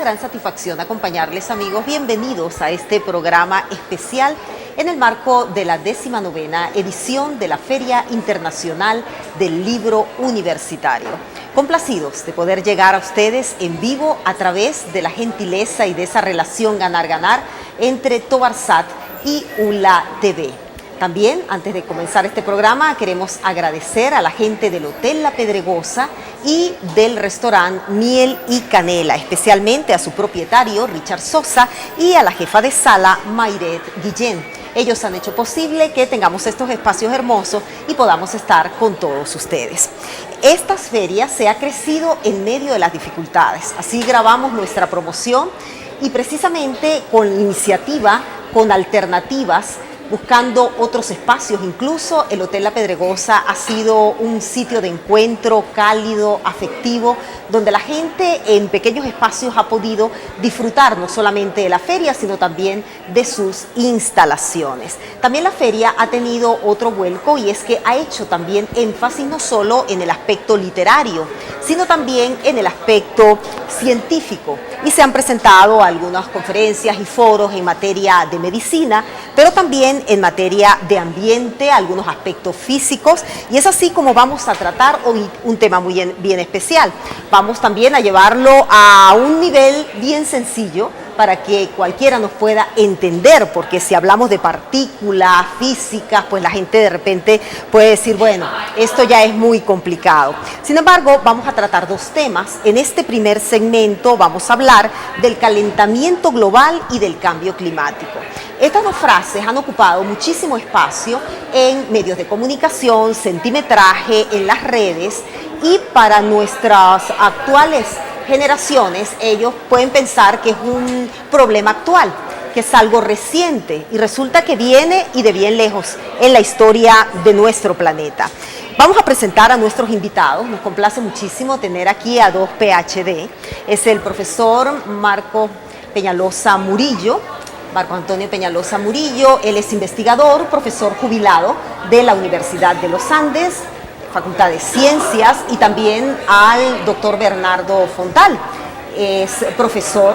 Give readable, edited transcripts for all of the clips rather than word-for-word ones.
gran satisfacción acompañarles, amigos. Bienvenidos a este programa especial en el marco de la 19ª edición de la Feria Internacional del Libro Universitario. Complacidos de poder llegar a ustedes en vivo a través de la gentileza y de esa relación ganar-ganar entre Tobarsat y ULA TV. También, antes de comenzar este programa, queremos agradecer a la gente del Hotel La Pedregosa y del restaurante Miel y Canela, especialmente a su propietario, Richard Sosa, y a la jefa de sala, Mayret Guillén. Ellos han hecho posible que tengamos estos espacios hermosos y podamos estar con todos ustedes. Esta feria se ha crecido en medio de las dificultades. Así grabamos nuestra promoción y precisamente con iniciativa, con alternativas, buscando otros espacios. Incluso el Hotel La Pedregosa ha sido un sitio de encuentro cálido, afectivo, donde la gente en pequeños espacios ha podido disfrutar no solamente de la feria, sino también de sus instalaciones. También la feria ha tenido otro vuelco y es que ha hecho también énfasis no solo en el aspecto literario, sino también en el aspecto científico. Y se han presentado algunas conferencias y foros en materia de medicina, pero también en materia de ambiente, algunos aspectos físicos, y es así como vamos a tratar hoy un tema muy bien especial. Vamos también a llevarlo a un nivel bien sencillo para que cualquiera nos pueda entender, porque si hablamos de partículas físicas, pues la gente de repente puede decir, bueno, esto ya es muy complicado. Sin embargo, vamos a tratar dos temas. En este primer segmento vamos a hablar del calentamiento global y del cambio climático. Estas dos frases han ocupado muchísimo espacio en medios de comunicación, centimetraje, en las redes, y para nuestras actuales generaciones, ellos pueden pensar que es un problema actual, que es algo reciente, y resulta que viene y de bien lejos en la historia de nuestro planeta. Vamos a presentar a nuestros invitados. Nos complace muchísimo tener aquí a dos PhD. Es el profesor Marco Peñalosa Murillo, Marco Antonio Peñalosa Murillo. Él es investigador, profesor jubilado de la Universidad de los Andes, Facultad de Ciencias, y también al doctor Bernardo Fontal. Es profesor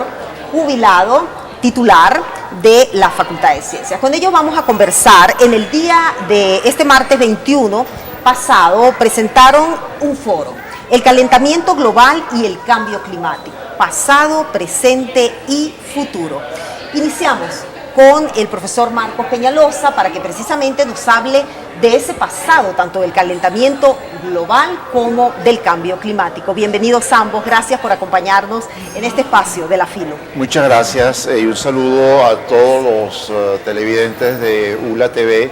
jubilado, titular de la Facultad de Ciencias. Con ellos vamos a conversar. En el día de este martes 21 pasado presentaron un foro, el calentamiento global y el cambio climático, pasado, presente y futuro. Iniciamos con el profesor Marcos Peñalosa para que precisamente nos hable de ese pasado, tanto del calentamiento global como del cambio climático. Bienvenidos ambos, gracias por acompañarnos en este espacio de la Filo. Muchas gracias y un saludo a todos los televidentes de ULA TV.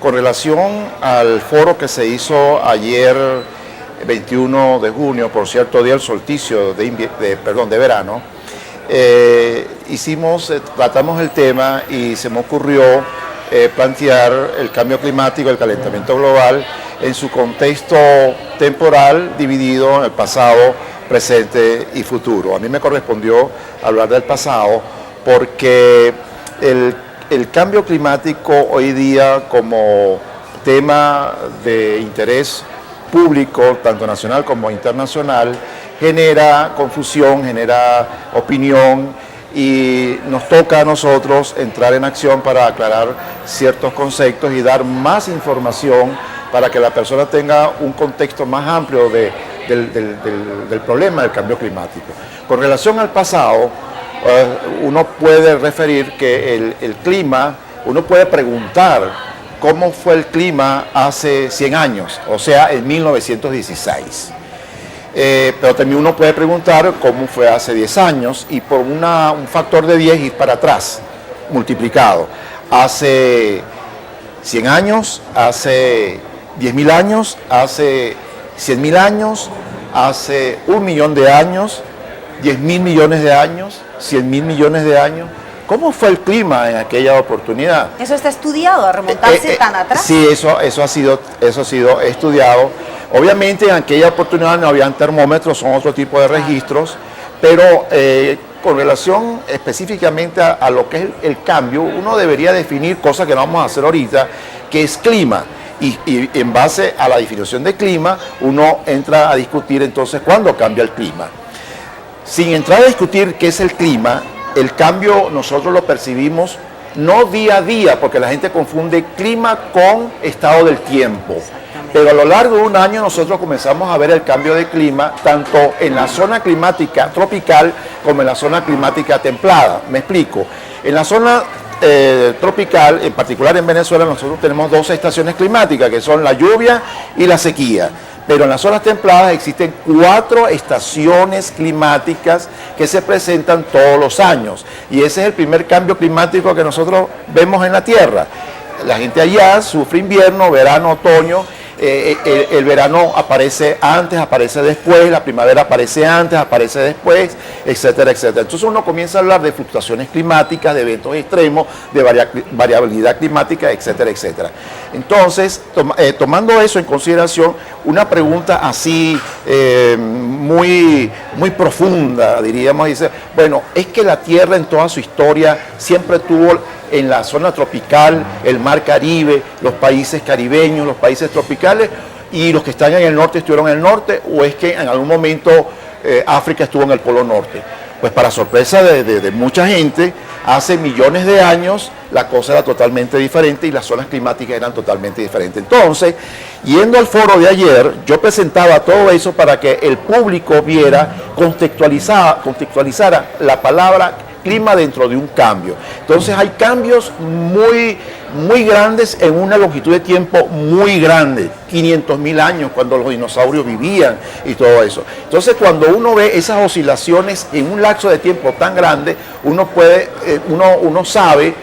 Con relación al foro que se hizo ayer, 21 de junio, por cierto, día del solsticio de verano, tratamos el tema y se me ocurrió plantear el cambio climático, el calentamiento global, en su contexto temporal dividido en el pasado, presente y futuro. A mí me correspondió hablar del pasado porque el cambio climático hoy día como tema de interés público, tanto nacional como internacional, genera confusión, genera opinión, y nos toca a nosotros entrar en acción para aclarar ciertos conceptos y dar más información para que la persona tenga un contexto más amplio del problema del cambio climático. Con relación al pasado, uno puede referir que el clima, uno puede preguntar cómo fue el clima hace 100 años, o sea, en 1916. Pero también uno puede preguntar cómo fue hace 10 años y por un factor de 10 ir para atrás, multiplicado. Hace 100 años, hace 10.000 años, hace 100.000 años, hace 1 millón de años, 10.000 millones de años, 100.000 millones de años. ¿Cómo fue el clima en aquella oportunidad? ¿Eso está estudiado, a remontarse tan atrás? Sí, eso ha sido estudiado. Obviamente en aquella oportunidad no habían termómetros, son otro tipo de registros, pero con relación específicamente a lo que es el cambio, uno debería definir cosas que no vamos a hacer ahorita, que es clima. Y en base a la definición de clima, uno entra a discutir entonces cuándo cambia el clima. sin entrar a discutir qué es el clima, el cambio nosotros lo percibimos no día a día, porque la gente confunde clima con estado del tiempo. Pero a lo largo de un año nosotros comenzamos a ver el cambio de clima tanto en la zona climática tropical como en la zona climática templada. Me explico. En la zona tropical, en particular en Venezuela, nosotros tenemos dos estaciones climáticas, que son la lluvia y la sequía. Pero en las zonas templadas existen 4 estaciones climáticas que se presentan todos los años. Y ese es el primer cambio climático que nosotros vemos en la Tierra. La gente allá sufre invierno, verano, otoño. El verano aparece antes, aparece después, la primavera aparece antes, aparece después, etcétera, etcétera. Entonces uno comienza a hablar de fluctuaciones climáticas, de eventos extremos, de variabilidad climática, etcétera, etcétera. Entonces, tomando eso en consideración, una pregunta así muy profunda, diríamos, dice, bueno, es que la Tierra en toda su historia siempre tuvo en la zona tropical, el mar Caribe, los países caribeños, los países tropicales, y los que están en el norte estuvieron en el norte, o es que en algún momento África estuvo en el Polo Norte. Pues para sorpresa de mucha gente, hace millones de años la cosa era totalmente diferente y las zonas climáticas eran totalmente diferentes. Entonces, yendo al foro de ayer, yo presentaba todo eso para que el público viera, contextualizara la palabra clima dentro de un cambio. Entonces hay cambios muy grandes en una longitud de tiempo muy grande, 500.000 años cuando los dinosaurios vivían y todo eso. Entonces cuando uno ve esas oscilaciones en un lapso de tiempo tan grande, uno sabe,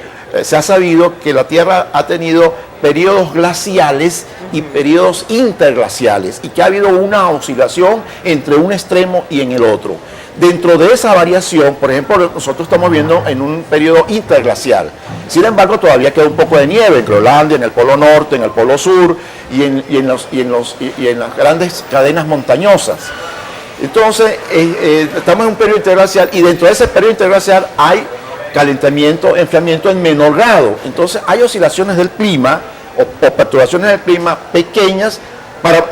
se ha sabido que la Tierra ha tenido periodos glaciales y periodos interglaciales y que ha habido una oscilación entre un extremo y en el otro. Dentro de esa variación, por ejemplo, nosotros estamos viendo en un periodo interglacial. Sin embargo, todavía queda un poco de nieve en Groenlandia, en el Polo Norte, en el Polo Sur y en las grandes cadenas montañosas. Entonces, estamos en un periodo interglacial y dentro de ese periodo interglacial hay calentamiento, enfriamiento en menor grado. Entonces, hay oscilaciones del clima o perturbaciones del clima pequeñas.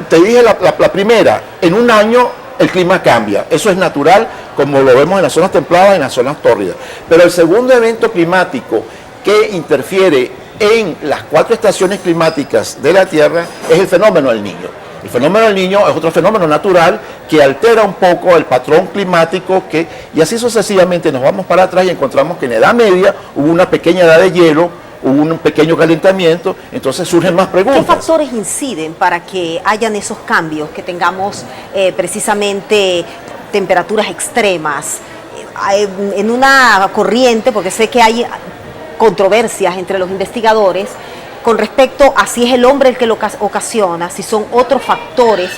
Te dije la primera, en un año el clima cambia, eso es natural, como lo vemos en las zonas templadas y en las zonas tórridas. Pero el segundo evento climático que interfiere en las 4 estaciones climáticas de la Tierra es el fenómeno del Niño. El fenómeno del Niño es otro fenómeno natural que altera un poco el patrón climático y así sucesivamente nos vamos para atrás y encontramos que en la Edad Media hubo una pequeña edad de hielo, hubo un pequeño calentamiento, entonces surgen más preguntas. ¿Qué factores inciden para que hayan esos cambios, que tengamos precisamente temperaturas extremas? En una corriente, porque sé que hay controversias entre los investigadores con respecto a si es el hombre el que lo ocasiona, si son otros factores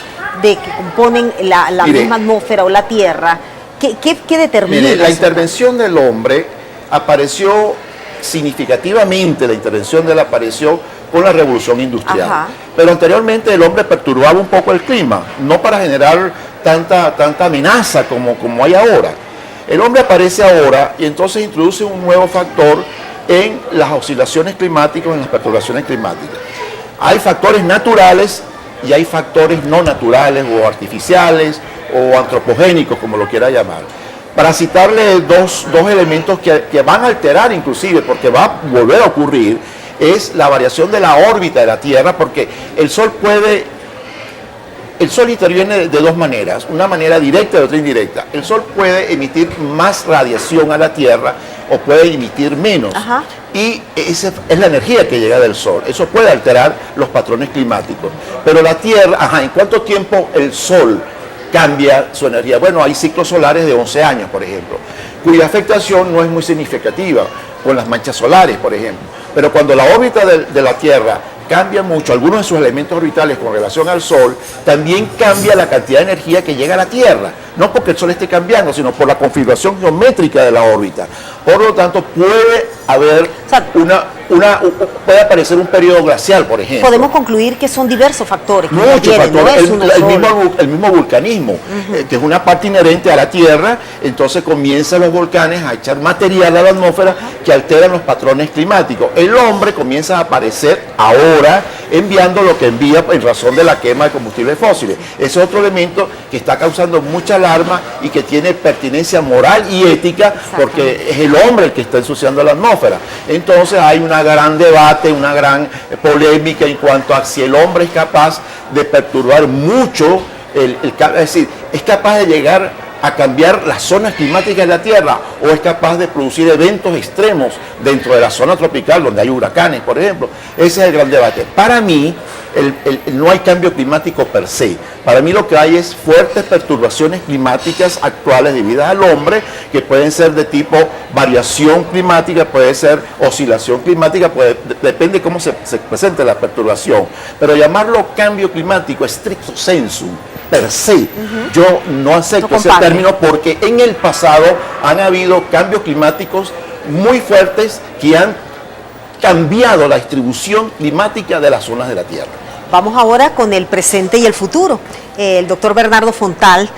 que componen la misma atmósfera o la Tierra. ¿Qué determina? Mire, la intervención del hombre apareció significativamente, la intervención de él apareció con la revolución industrial. Ajá. Pero anteriormente el hombre perturbaba un poco el clima, no para generar tanta amenaza como hay ahora. El hombre aparece ahora y entonces introduce un nuevo factor en las oscilaciones climáticas, en las perturbaciones climáticas. Hay factores naturales y hay factores no naturales o artificiales o antropogénicos, como lo quiera llamar. Para citarle dos elementos que van a alterar inclusive, porque va a volver a ocurrir, es la variación de la órbita de la Tierra, porque el Sol interviene de dos maneras, una manera directa y otra indirecta. El Sol puede emitir más radiación a la Tierra o puede emitir menos. Ajá. Y esa es la energía que llega del Sol. Eso puede alterar los patrones climáticos. Pero la Tierra, ¿en cuánto tiempo el Sol cambia su energía? Bueno, hay ciclos solares de 11 años, por ejemplo, cuya afectación no es muy significativa, con las manchas solares, por ejemplo. Pero cuando la órbita de la Tierra cambia mucho, algunos de sus elementos orbitales con relación al Sol, también cambia la cantidad de energía que llega a la Tierra. No porque el Sol esté cambiando, sino por la configuración geométrica de la órbita. Por lo tanto, puede haber puede aparecer un periodo glacial, por ejemplo. Podemos concluir que son diversos factores. Muchos factores. El mismo vulcanismo, que es una parte inherente a la Tierra, entonces comienzan los volcanes a echar material a la atmósfera que alteran los patrones climáticos. El hombre comienza a aparecer ahora enviando lo que envía en razón de la quema de combustibles fósiles. Ese es otro elemento que está causando mucha alarma y que tiene pertinencia moral y ética, porque es el hombre el que está ensuciando la atmósfera. Entonces hay un gran debate, una gran polémica en cuanto a si el hombre es capaz de perturbar mucho, es decir, es capaz de llegar a cambiar las zonas climáticas de la Tierra, o es capaz de producir eventos extremos dentro de la zona tropical donde hay huracanes, por ejemplo. Ese es el gran debate. Para mí no hay cambio climático per se. Para mí lo que hay es fuertes perturbaciones climáticas actuales debidas al hombre, que pueden ser de tipo variación climática, puede ser oscilación climática, depende de cómo se presente la perturbación. Pero llamarlo cambio climático stricto sensu, per se, yo no acepto ese término, porque en el pasado han habido cambios climáticos muy fuertes que han cambiado la distribución climática de las zonas de la Tierra. Vamos ahora con el presente y el futuro. El doctor Bernardo Fontal,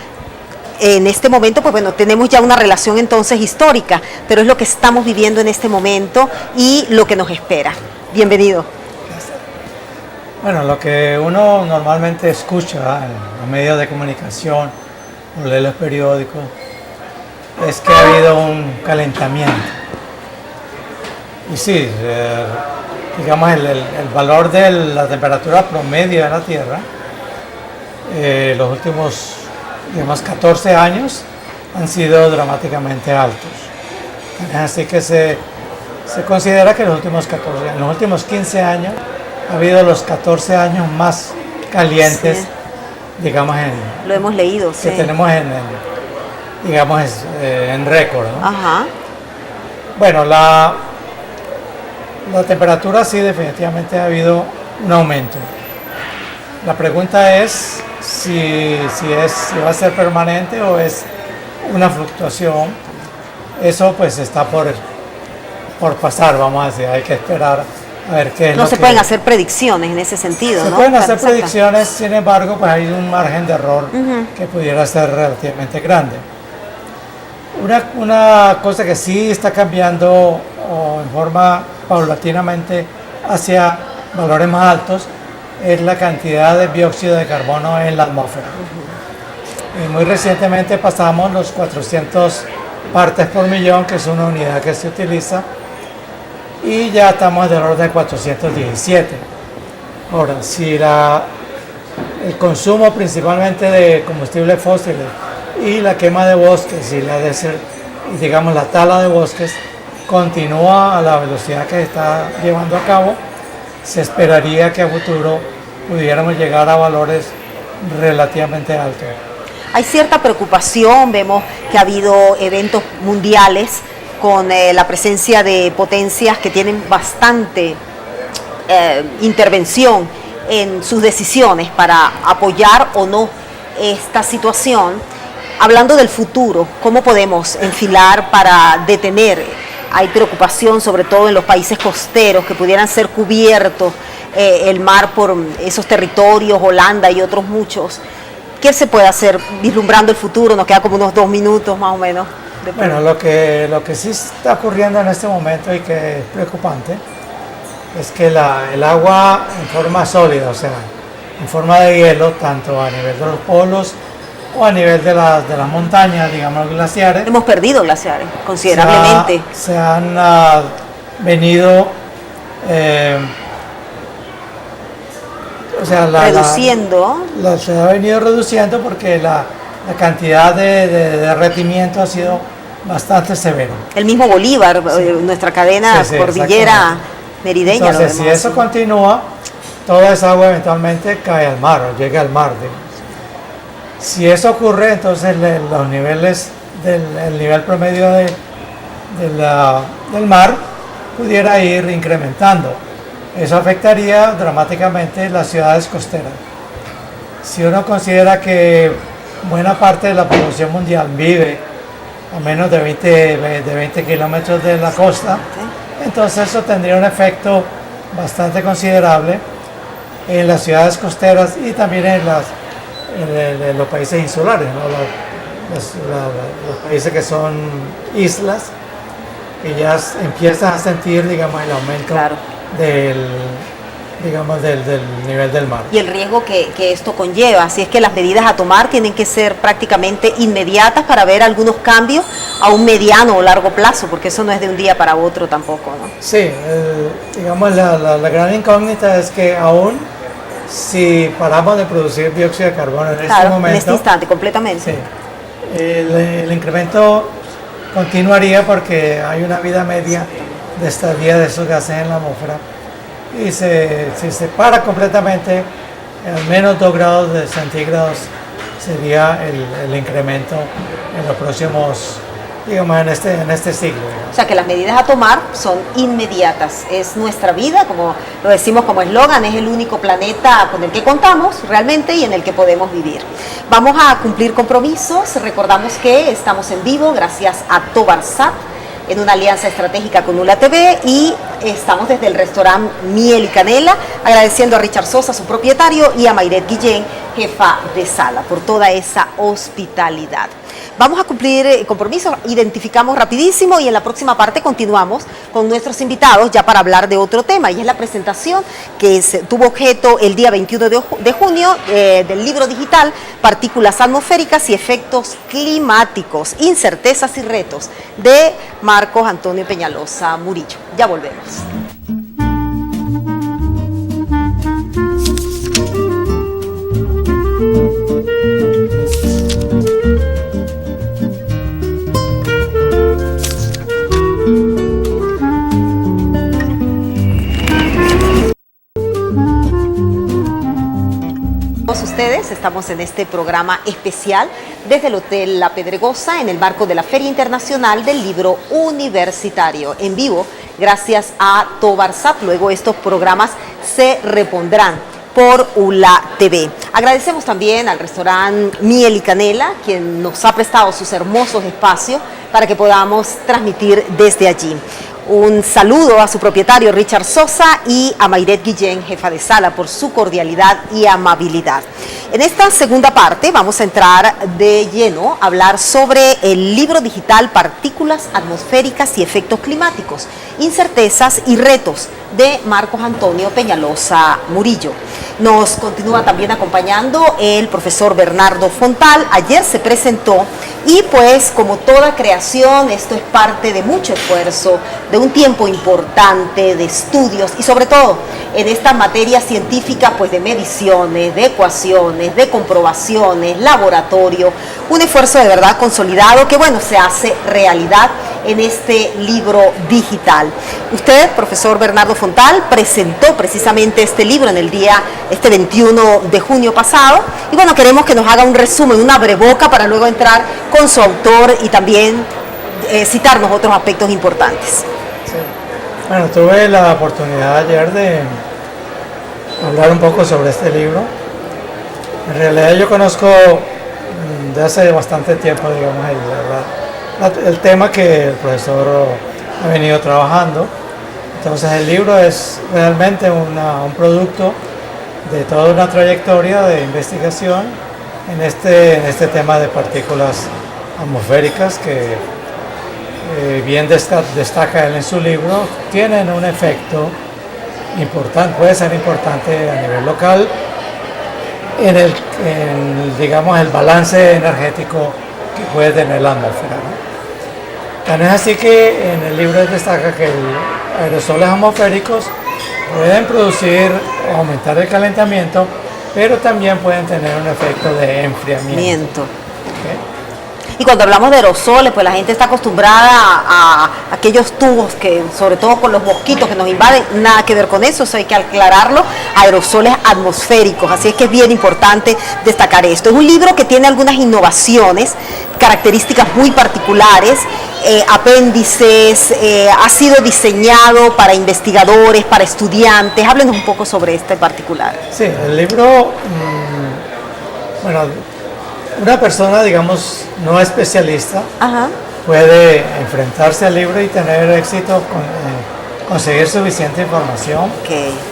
en este momento, pues bueno, tenemos ya una relación entonces histórica, pero es lo que estamos viviendo en este momento y lo que nos espera. Bienvenido. Bueno, lo que uno normalmente escucha en los medios de comunicación o lee los periódicos es que ha habido un calentamiento. Y sí, digamos el valor de la temperatura promedio de la Tierra, los últimos, digamos, 14 años han sido dramáticamente altos. Así que se considera que en los últimos 15 años ha habido los 14 años más calientes, sí, digamos, lo hemos leído, que tenemos digamos, en récord, ¿no? Ajá. Bueno, la temperatura sí, definitivamente ha habido un aumento. La pregunta es si va a ser permanente o es una fluctuación. Eso pues está por pasar, vamos a decir, hay que esperar a ver qué es no se pueden hacer predicciones en ese sentido, ¿no? Se pueden hacer predicciones, sin embargo, pues hay un margen de error que pudiera ser relativamente grande. Una cosa que sí está cambiando en forma paulatinamente hacia valores más altos es la cantidad de dióxido de carbono en la atmósfera. Muy recientemente pasamos los 400 partes por millón, que es una unidad que se utiliza, y ya estamos del orden de 417. Ahora, si el consumo principalmente de combustibles fósiles y la quema de bosques y digamos la tala de bosques continúa a la velocidad que se está llevando a cabo, se esperaría que a futuro pudiéramos llegar a valores relativamente altos. Hay cierta preocupación, vemos que ha habido eventos mundiales con la presencia de potencias que tienen bastante intervención en sus decisiones para apoyar o no esta situación. Hablando del futuro, ¿cómo podemos enfilar para detener? Hay preocupación sobre todo en los países costeros que pudieran ser cubiertos el mar por esos territorios, Holanda y otros muchos. ¿Qué se puede hacer vislumbrando el futuro? Nos queda como unos 2 minutos más o menos. Bueno, lo que sí está ocurriendo en este momento y que es preocupante es que el agua en forma sólida, o sea, en forma de hielo, tanto a nivel de los polos o a nivel de las montañas, digamos, glaciares. Hemos perdido glaciares considerablemente. Se han venido reduciendo. Se ha venido reduciendo porque la cantidad de derretimiento ha sido bastante severo. El mismo Bolívar, sí, nuestra cadena cordillera merideña. Entonces, si eso continúa, toda esa agua eventualmente cae al mar o llega al mar, digamos. Si eso ocurre, entonces los niveles el nivel promedio del mar pudiera ir incrementando. Eso afectaría dramáticamente las ciudades costeras. Si uno considera que buena parte de la población mundial vive a menos de 20 kilómetros de la costa, entonces eso tendría un efecto bastante considerable en las ciudades costeras y también en los países insulares, ¿no? los países que son islas, que ya empiezan a sentir, digamos, el aumento digamos, del nivel del mar. Y el riesgo que esto conlleva, así es que las medidas a tomar tienen que ser prácticamente inmediatas para ver algunos cambios a un mediano o largo plazo, porque eso no es de un día para otro tampoco, ¿no? Sí, digamos, la gran incógnita es que aún si paramos de producir dióxido de carbono en este momento, en este instante, completamente. sí, el incremento continuaría porque hay una vida media de estadía de esos gases en la atmósfera y si se para completamente, al menos 2 grados de centígrados sería el incremento en los próximos, digamos, en este siglo. O sea que las medidas a tomar son inmediatas. Es nuestra vida, como lo decimos como eslogan, es el único planeta con el que contamos realmente y en el que podemos vivir. Vamos a cumplir compromisos. Recordamos que estamos en vivo gracias a Tobarsat, en una alianza estratégica con ULA TV, y estamos desde el restaurante Miel y Canela, agradeciendo a Richard Sosa, su propietario, y a Mayret Guillén, jefa de sala, por toda esa hospitalidad. Vamos a cumplir compromisos, identificamos rapidísimo y en la próxima parte continuamos con nuestros invitados ya para hablar de otro tema, y es la presentación que tuvo objeto el día 21 de junio del libro digital Partículas atmosféricas y efectos climáticos, incertezas y retos, de Marcos Antonio Peñalosa Murillo. Ya volvemos. Ustedes, estamos en este programa especial desde el Hotel La Pedregosa en el marco de la Feria Internacional del Libro Universitario, en vivo gracias a Tobarsat. Luego estos programas se repondrán por ULA TV. Agradecemos también al restaurante Miel y Canela, quien nos ha prestado sus hermosos espacios para que podamos transmitir desde allí. Un saludo a su propietario Richard Sosa y a Mayret Guillén, jefa de sala, por su cordialidad y amabilidad. En esta segunda parte vamos a entrar de lleno a hablar sobre el libro digital Partículas atmosféricas y efectos climáticos, incertezas y retos, de Marcos Antonio Peñalosa Murillo. Nos continúa también acompañando el profesor Bernardo Fontal. Ayer se presentó y pues como toda creación, esto es parte de mucho esfuerzo, de un tiempo importante, de estudios y sobre todo en estas materias científicas pues de mediciones, de ecuaciones, de comprobaciones, laboratorio, un esfuerzo de verdad consolidado que bueno, se hace realidad en este libro digital. Usted, profesor Bernardo Fontal, presentó precisamente este libro en el día, este 21 de junio pasado, y bueno, queremos que nos haga un resumen, una breboca para luego entrar con su autor y también citarnos otros aspectos importantes. Sí. Bueno, tuve la oportunidad ayer de hablar un poco sobre este libro. En realidad yo conozco de hace bastante tiempo, digamos, el tema que el profesor ha venido trabajando. Entonces el libro es realmente un producto de toda una trayectoria de investigación en este tema de partículas atmosféricas que bien destaca él en su libro, tienen un efecto importante, puede ser importante a nivel local digamos, el balance energético que puede tener la atmósfera, ¿no? Tan es así que en el libro destaca que aerosoles atmosféricos pueden producir o aumentar el calentamiento, pero también pueden tener un efecto de enfriamiento. ¿Okay? Y cuando hablamos de aerosoles, pues la gente está acostumbrada a aquellos tubos que, sobre todo con los mosquitos que nos invaden, nada que ver con eso hay que aclararlo, aerosoles atmosféricos, así es que es bien importante destacar esto. Es un libro que tiene algunas innovaciones, características muy particulares, apéndices, ha sido diseñado para investigadores, para estudiantes. Háblenos un poco sobre este particular. Sí, el libro, bueno, una persona, digamos, no especialista, Ajá. puede enfrentarse al libro y tener éxito, conseguir suficiente información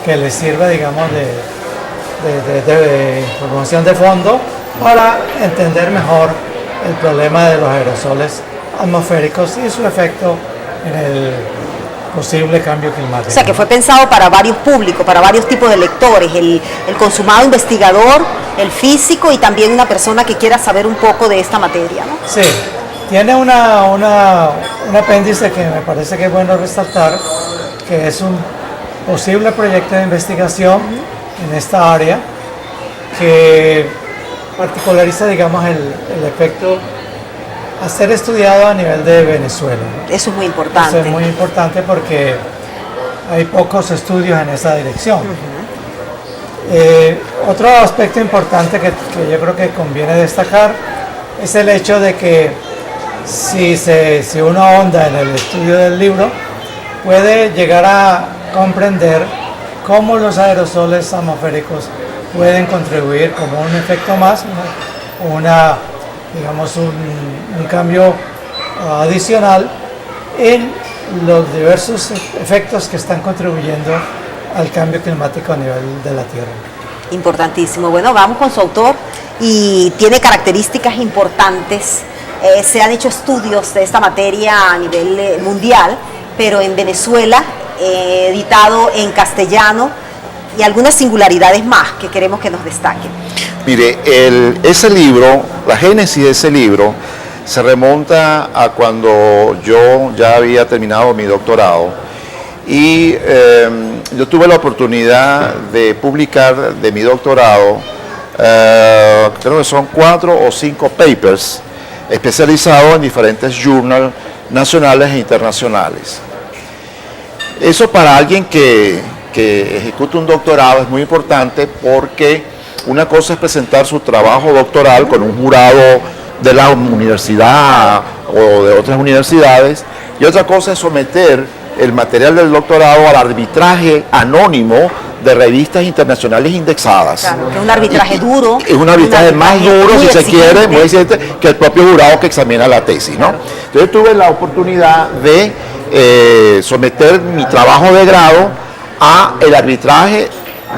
que le sirva, digamos, de información de fondo para entender mejor el problema de los aerosoles atmosféricos y su efecto posible cambio climático. O sea, que fue pensado para varios públicos, para varios tipos de lectores, el consumado investigador, el físico y también una persona que quiera saber un poco de esta materia, ¿no? Sí, tiene un apéndice que me parece que es bueno resaltar, que es un posible proyecto de investigación en esta área que particulariza, digamos, el efecto a ser estudiado a nivel de Venezuela. Eso es muy importante. Eso es muy importante porque hay pocos estudios en esa dirección. Otro aspecto importante que yo creo que conviene destacar es el hecho de que si uno ahonda en el estudio del libro, puede llegar a comprender cómo los aerosoles atmosféricos pueden contribuir como un efecto más, digamos un cambio adicional en los diversos efectos que están contribuyendo al cambio climático a nivel de la Tierra. Importantísimo. Bueno, vamos con su autor y tiene características importantes. Se han hecho estudios de esta materia a nivel mundial, pero en Venezuela, editado en castellano y algunas singularidades más que queremos que nos destaquen. Mire, ese libro, la génesis de ese libro, se remonta a cuando yo ya había terminado mi doctorado y yo tuve la oportunidad de publicar de mi doctorado, creo que son 4 o 5 papers especializados en diferentes journals nacionales e internacionales. Eso para alguien que ejecuta un doctorado es muy importante porque una cosa es presentar su trabajo doctoral con un jurado de la universidad o de otras universidades y otra cosa es someter el material del doctorado al arbitraje anónimo de revistas internacionales indexadas. Claro, que es un arbitraje duro. Es un arbitraje más duro, si se quiere, muy exigente, que el propio jurado que examina la tesis, ¿no? Entonces tuve la oportunidad de someter mi trabajo de grado a el arbitraje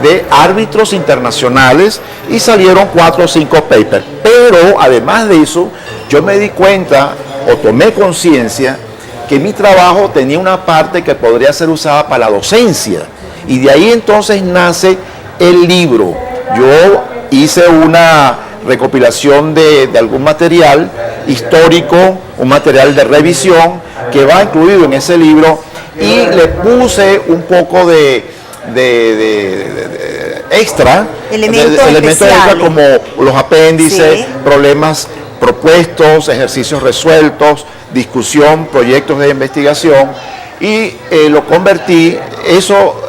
de árbitros internacionales y salieron 4 o 5 papers. Pero además de eso, yo me di cuenta o tomé conciencia que mi trabajo tenía una parte que podría ser usada para la docencia. Y de ahí entonces nace el libro. Yo hice una recopilación de algún material histórico, un material de revisión que va incluido en ese libro y le puse un poco de extra, elementos extra como los apéndices, sí, problemas propuestos, ejercicios resueltos, discusión, proyectos de investigación y lo convertí, eso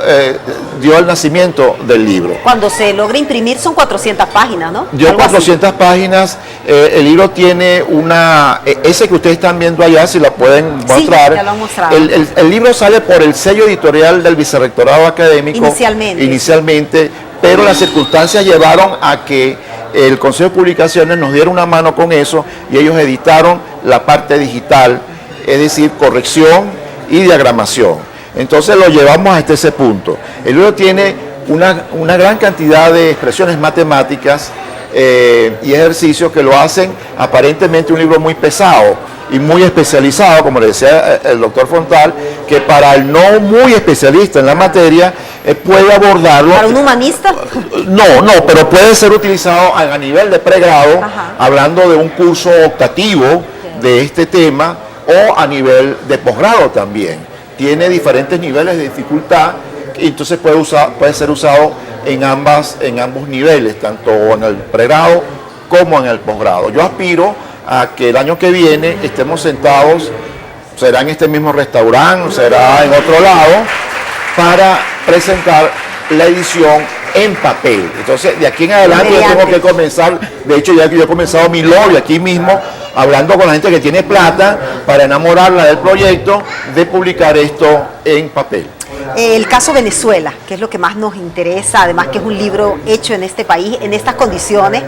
dio el nacimiento del libro. Cuando se logra imprimir son 400 páginas, ¿no? Dio 400 páginas, el libro tiene ese que ustedes están viendo allá, si lo pueden mostrar. Sí, ya lo han mostrado. El libro sale por el sello editorial del Vicerrectorado Académico. Inicialmente, pero las circunstancias llevaron a que el Consejo de Publicaciones nos diera una mano con eso y ellos editaron la parte digital, es decir, corrección y diagramación. Entonces lo llevamos hasta ese punto. El libro tiene una gran cantidad de expresiones matemáticas y ejercicios que lo hacen aparentemente un libro muy pesado y muy especializado, como le decía el doctor Fontal, que para el no muy especialista en la materia puede abordarlo. ¿Para un humanista? No, pero puede ser utilizado a nivel de pregrado, hablando de un curso optativo de este tema, o a nivel de posgrado también. Tiene diferentes niveles de dificultad y entonces puede ser usado en ambos niveles, tanto en el pregrado como en el posgrado. Yo aspiro a que el año que viene estemos sentados, será en este mismo restaurante, será en otro lado, para presentar la edición en papel. Entonces, de aquí en adelante yo tengo que comenzar, de hecho ya yo he comenzado mi lobby aquí mismo, hablando con la gente que tiene plata para enamorarla del proyecto de publicar esto en papel. El caso Venezuela, que es lo que más nos interesa, además que es un libro hecho en este país, en estas condiciones,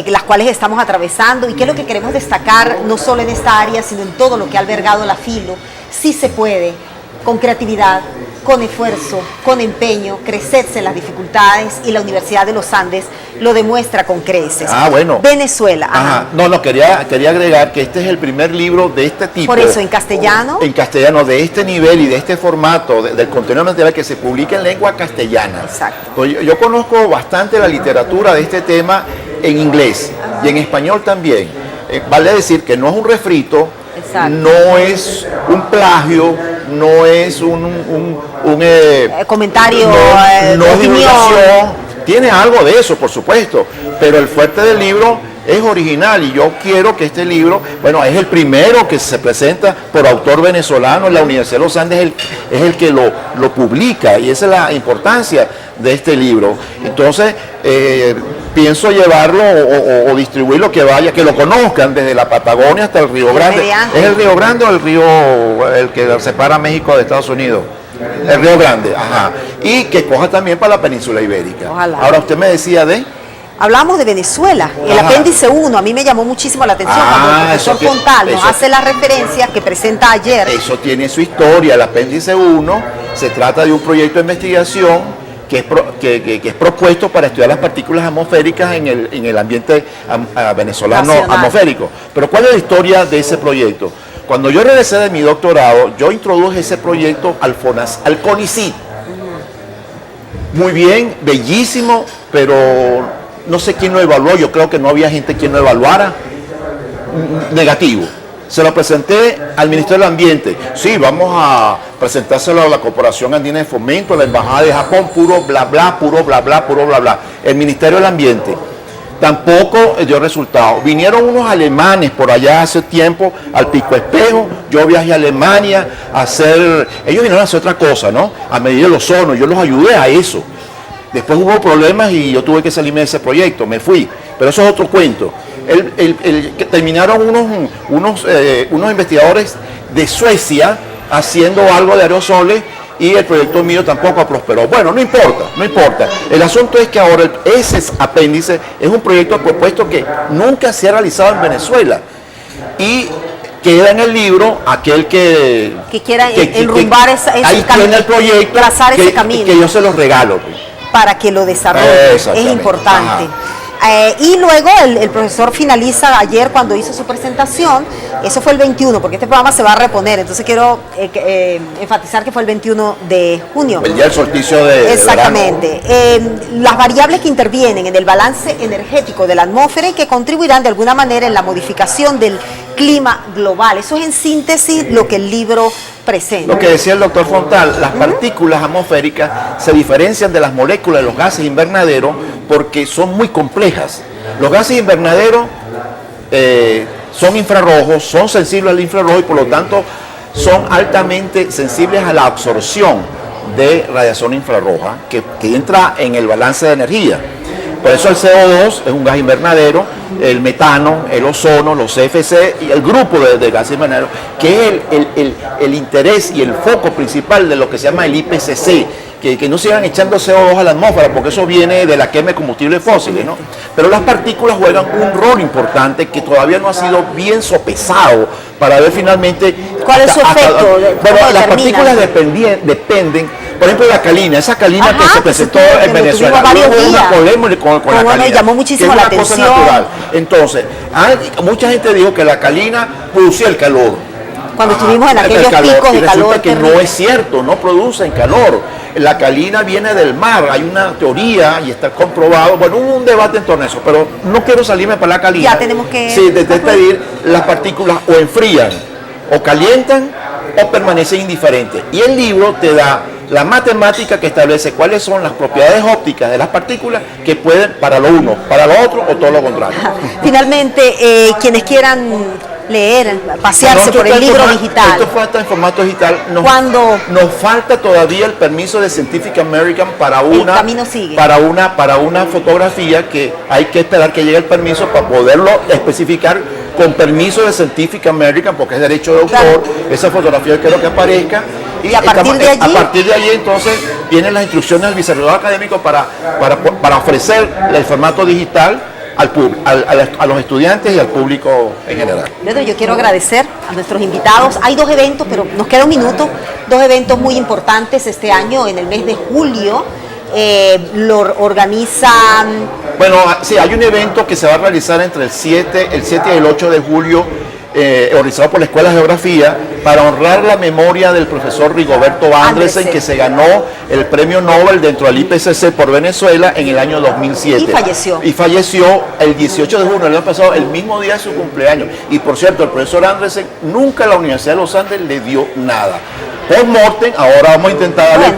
las cuales estamos atravesando, y qué es lo que queremos destacar, no solo en esta área, sino en todo lo que ha albergado la Filo. Sí se puede, con creatividad, con esfuerzo, con empeño, crecerse en las dificultades y la Universidad de los Andes lo demuestra con creces. Bueno. Venezuela. Ajá. No, quería agregar que este es el primer libro de este tipo. Por eso, en castellano. En castellano, de este nivel y de este formato, del contenido material que se publica en lengua castellana. Exacto. Pues yo conozco bastante la literatura de este tema en inglés y en español también. Vale decir que no es un refrito. Exacto. No es un plagio, no es un comentario, no es opinión. divulgación. Tiene algo de eso, por supuesto, pero el fuerte del libro es original y yo quiero que este libro, bueno, es el primero que se presenta por autor venezolano en la Universidad de los Andes, es el que lo publica, y esa es la importancia de este libro. Entonces, pienso llevarlo o distribuirlo, que lo conozcan desde la Patagonia hasta el Río Grande. ¿Es el Río Grande o el río el que separa México de Estados Unidos? El Río Grande, ajá. Y que coja también para la península ibérica. Ojalá. Ahora usted me decía de... Hablamos de Venezuela, el Ajá. apéndice 1, a mí me llamó muchísimo la atención cuando el profesor Fontal nos hace la referencia que presenta ayer. Eso tiene su historia. El apéndice 1 se trata de un proyecto de investigación que es propuesto para estudiar las partículas atmosféricas en el ambiente venezolano Nacional. atmosférico. Pero ¿cuál es la historia de ese proyecto? Cuando yo regresé de mi doctorado, yo introduje ese proyecto al CONICYT. Muy bien, bellísimo, pero no sé quién lo evaluó. Yo creo que no había gente quien lo evaluara. Negativo. Se lo presenté al Ministerio del Ambiente. Sí, vamos a presentárselo a la Corporación Andina de Fomento, a la Embajada de Japón, puro bla bla, puro bla bla, puro bla bla. El Ministerio del Ambiente tampoco dio resultado. Vinieron unos alemanes por allá hace tiempo al Pico Espejo. Yo viajé a Alemania a hacer... Ellos vinieron a hacer otra cosa, ¿no? A medir el ozono. Yo los ayudé a eso. Después hubo problemas y yo tuve que salirme de ese proyecto. Me fui. Pero eso es otro cuento. Terminaron unos investigadores de Suecia haciendo algo de aerosoles y el proyecto mío tampoco prosperó. Bueno, no importa. El asunto es que ahora ese apéndice es un proyecto propuesto que nunca se ha realizado en Venezuela. Y queda en el libro aquel que quiera enrumbar ese camino, el proyecto, trazar ese camino. Que yo se los regalo. Para que lo desarrolle, es importante. Y luego el profesor finaliza ayer cuando hizo su presentación, eso fue el 21, porque este programa se va a reponer, entonces quiero enfatizar que fue el 21 de junio. El día del solsticio de Exactamente. Las variables que intervienen en el balance energético de la atmósfera y que contribuirán de alguna manera en la modificación del clima global. Eso es en síntesis lo que el libro presenta. Lo que decía el doctor Fontal, las partículas atmosféricas se diferencian de las moléculas de los gases invernaderos porque son muy complejas. Los gases invernaderos son infrarrojos, son sensibles al infrarrojo y por lo tanto son altamente sensibles a la absorción de radiación infrarroja que entra en el balance de energía. Por eso el CO2 es un gas invernadero, el metano, el ozono, los CFC y el grupo de gases invernaderos, que es el interés y el foco principal de lo que se llama el IPCC, que no sigan echando CO2 a la atmósfera, porque eso viene de la quema de combustibles fósiles, ¿no? Pero las partículas juegan un rol importante que todavía no ha sido bien sopesado para ver finalmente... ¿Cuál es su efecto? Bueno, las partículas dependen, por ejemplo, de la calina, esa calina que se presentó en Venezuela. Hubo una polémica con la calina, llamó muchísimo la atención. Cosa natural. Entonces, mucha gente dijo que la calina producía el calor. Cuando estuvimos en aquellos picos de calor. Que no es cierto, no producen calor. La calina viene del mar, hay una teoría y está comprobado. Bueno, hubo un debate en torno a eso, pero no quiero salirme para la calina. Ya tenemos que... Sí, de despedir, las partículas o enfrían, o calientan, o permanecen indiferentes. Y el libro te da la matemática que establece cuáles son las propiedades ópticas de las partículas que pueden para lo uno, para lo otro o todo lo contrario. Finalmente, quienes quieran leer, pasearse por el libro digital. Esto falta en formato digital. Nos falta todavía el permiso de Scientific American para una fotografía que hay que esperar que llegue el permiso para poderlo especificar con permiso de Scientific American, porque es derecho de autor. Claro. Esa fotografía quiero que aparezca. Y a partir de allí entonces vienen las instrucciones del vicerrector académico para ofrecer el formato digital a los estudiantes y al público en general. Pedro, yo quiero agradecer a nuestros invitados. Hay dos eventos, pero nos queda un minuto. Dos eventos muy importantes este año, en el mes de julio. Lo organizan... Bueno, sí, hay un evento que se va a realizar entre el 7 y el 8 de julio, organizado por la Escuela de Geografía, para honrar la memoria del profesor Rigoberto Andresen, que se ganó el premio Nobel dentro del IPCC por Venezuela en el año 2007. Y falleció el 18 de junio del año pasado, el mismo día de su cumpleaños. Y por cierto, el profesor Andresen nunca a la Universidad de los Andes le dio nada. Post-mortem, ahora vamos a intentar darle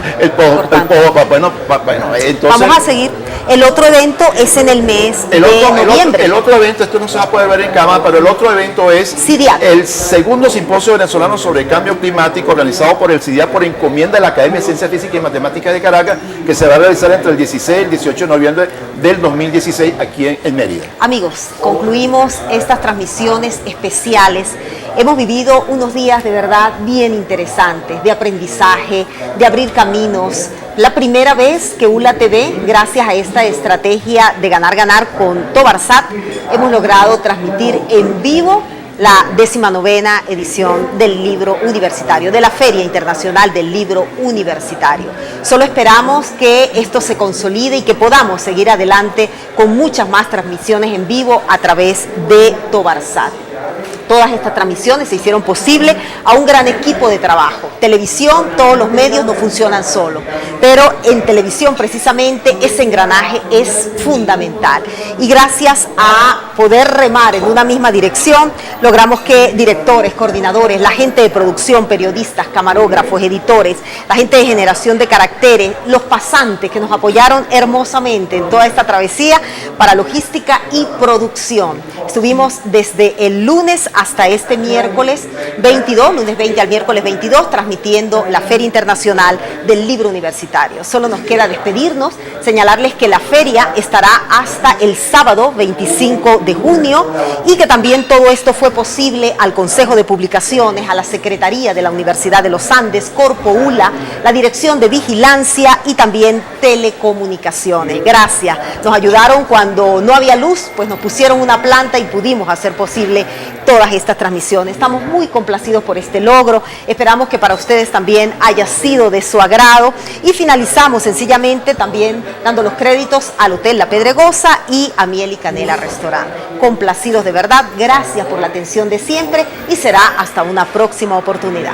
entonces, vamos a seguir. El otro evento es en el mes de noviembre. El otro evento, esto no se va a poder ver en cámara, pero el otro evento es CIDIAC, el segundo simposio venezolano sobre cambio climático, organizado por el CIDIAC por encomienda de la Academia de Ciencias Físicas y Matemáticas de Caracas, que se va a realizar entre el 16 y el 18 de noviembre del 2016 aquí en Mérida. Amigos, concluimos estas transmisiones especiales. Hemos vivido unos días de verdad bien interesantes, de aprendizaje, de abrir caminos. La primera vez que ULA TV, gracias a esta estrategia de ganar con Tobarsat, hemos logrado transmitir en vivo la 19ª edición del libro universitario, de la Feria Internacional del Libro Universitario. Solo esperamos que esto se consolide y que podamos seguir adelante con muchas más transmisiones en vivo a través de Tobarsat. Todas estas transmisiones se hicieron posible a un gran equipo de trabajo. Televisión, todos los medios no funcionan solo, pero en televisión precisamente ese engranaje es fundamental. Y gracias a poder remar en una misma dirección, logramos que directores, coordinadores, la gente de producción, periodistas, camarógrafos, editores, la gente de generación de caracteres, los pasantes que nos apoyaron hermosamente en toda esta travesía para logística y producción. Estuvimos desde el lunes hasta este miércoles 22, lunes 20 al miércoles 22, transmitiendo la Feria Internacional del Libro Universitario. Solo nos queda despedirnos, señalarles que la feria estará hasta el sábado 25 de junio y que también todo esto fue posible al Consejo de Publicaciones, a la Secretaría de la Universidad de los Andes, Corpo ULA, la Dirección de Vigilancia y también Telecomunicaciones. Gracias. Nos ayudaron cuando no había luz, pues nos pusieron una planta y pudimos hacer posible todas estas transmisiones. Estamos muy complacidos por este logro. Esperamos que para ustedes también haya sido de su agrado. Y finalizamos sencillamente también dando los créditos al Hotel La Pedregosa y a Miel y Canela Restaurant. Complacidos de verdad. Gracias por la atención de siempre y será hasta una próxima oportunidad.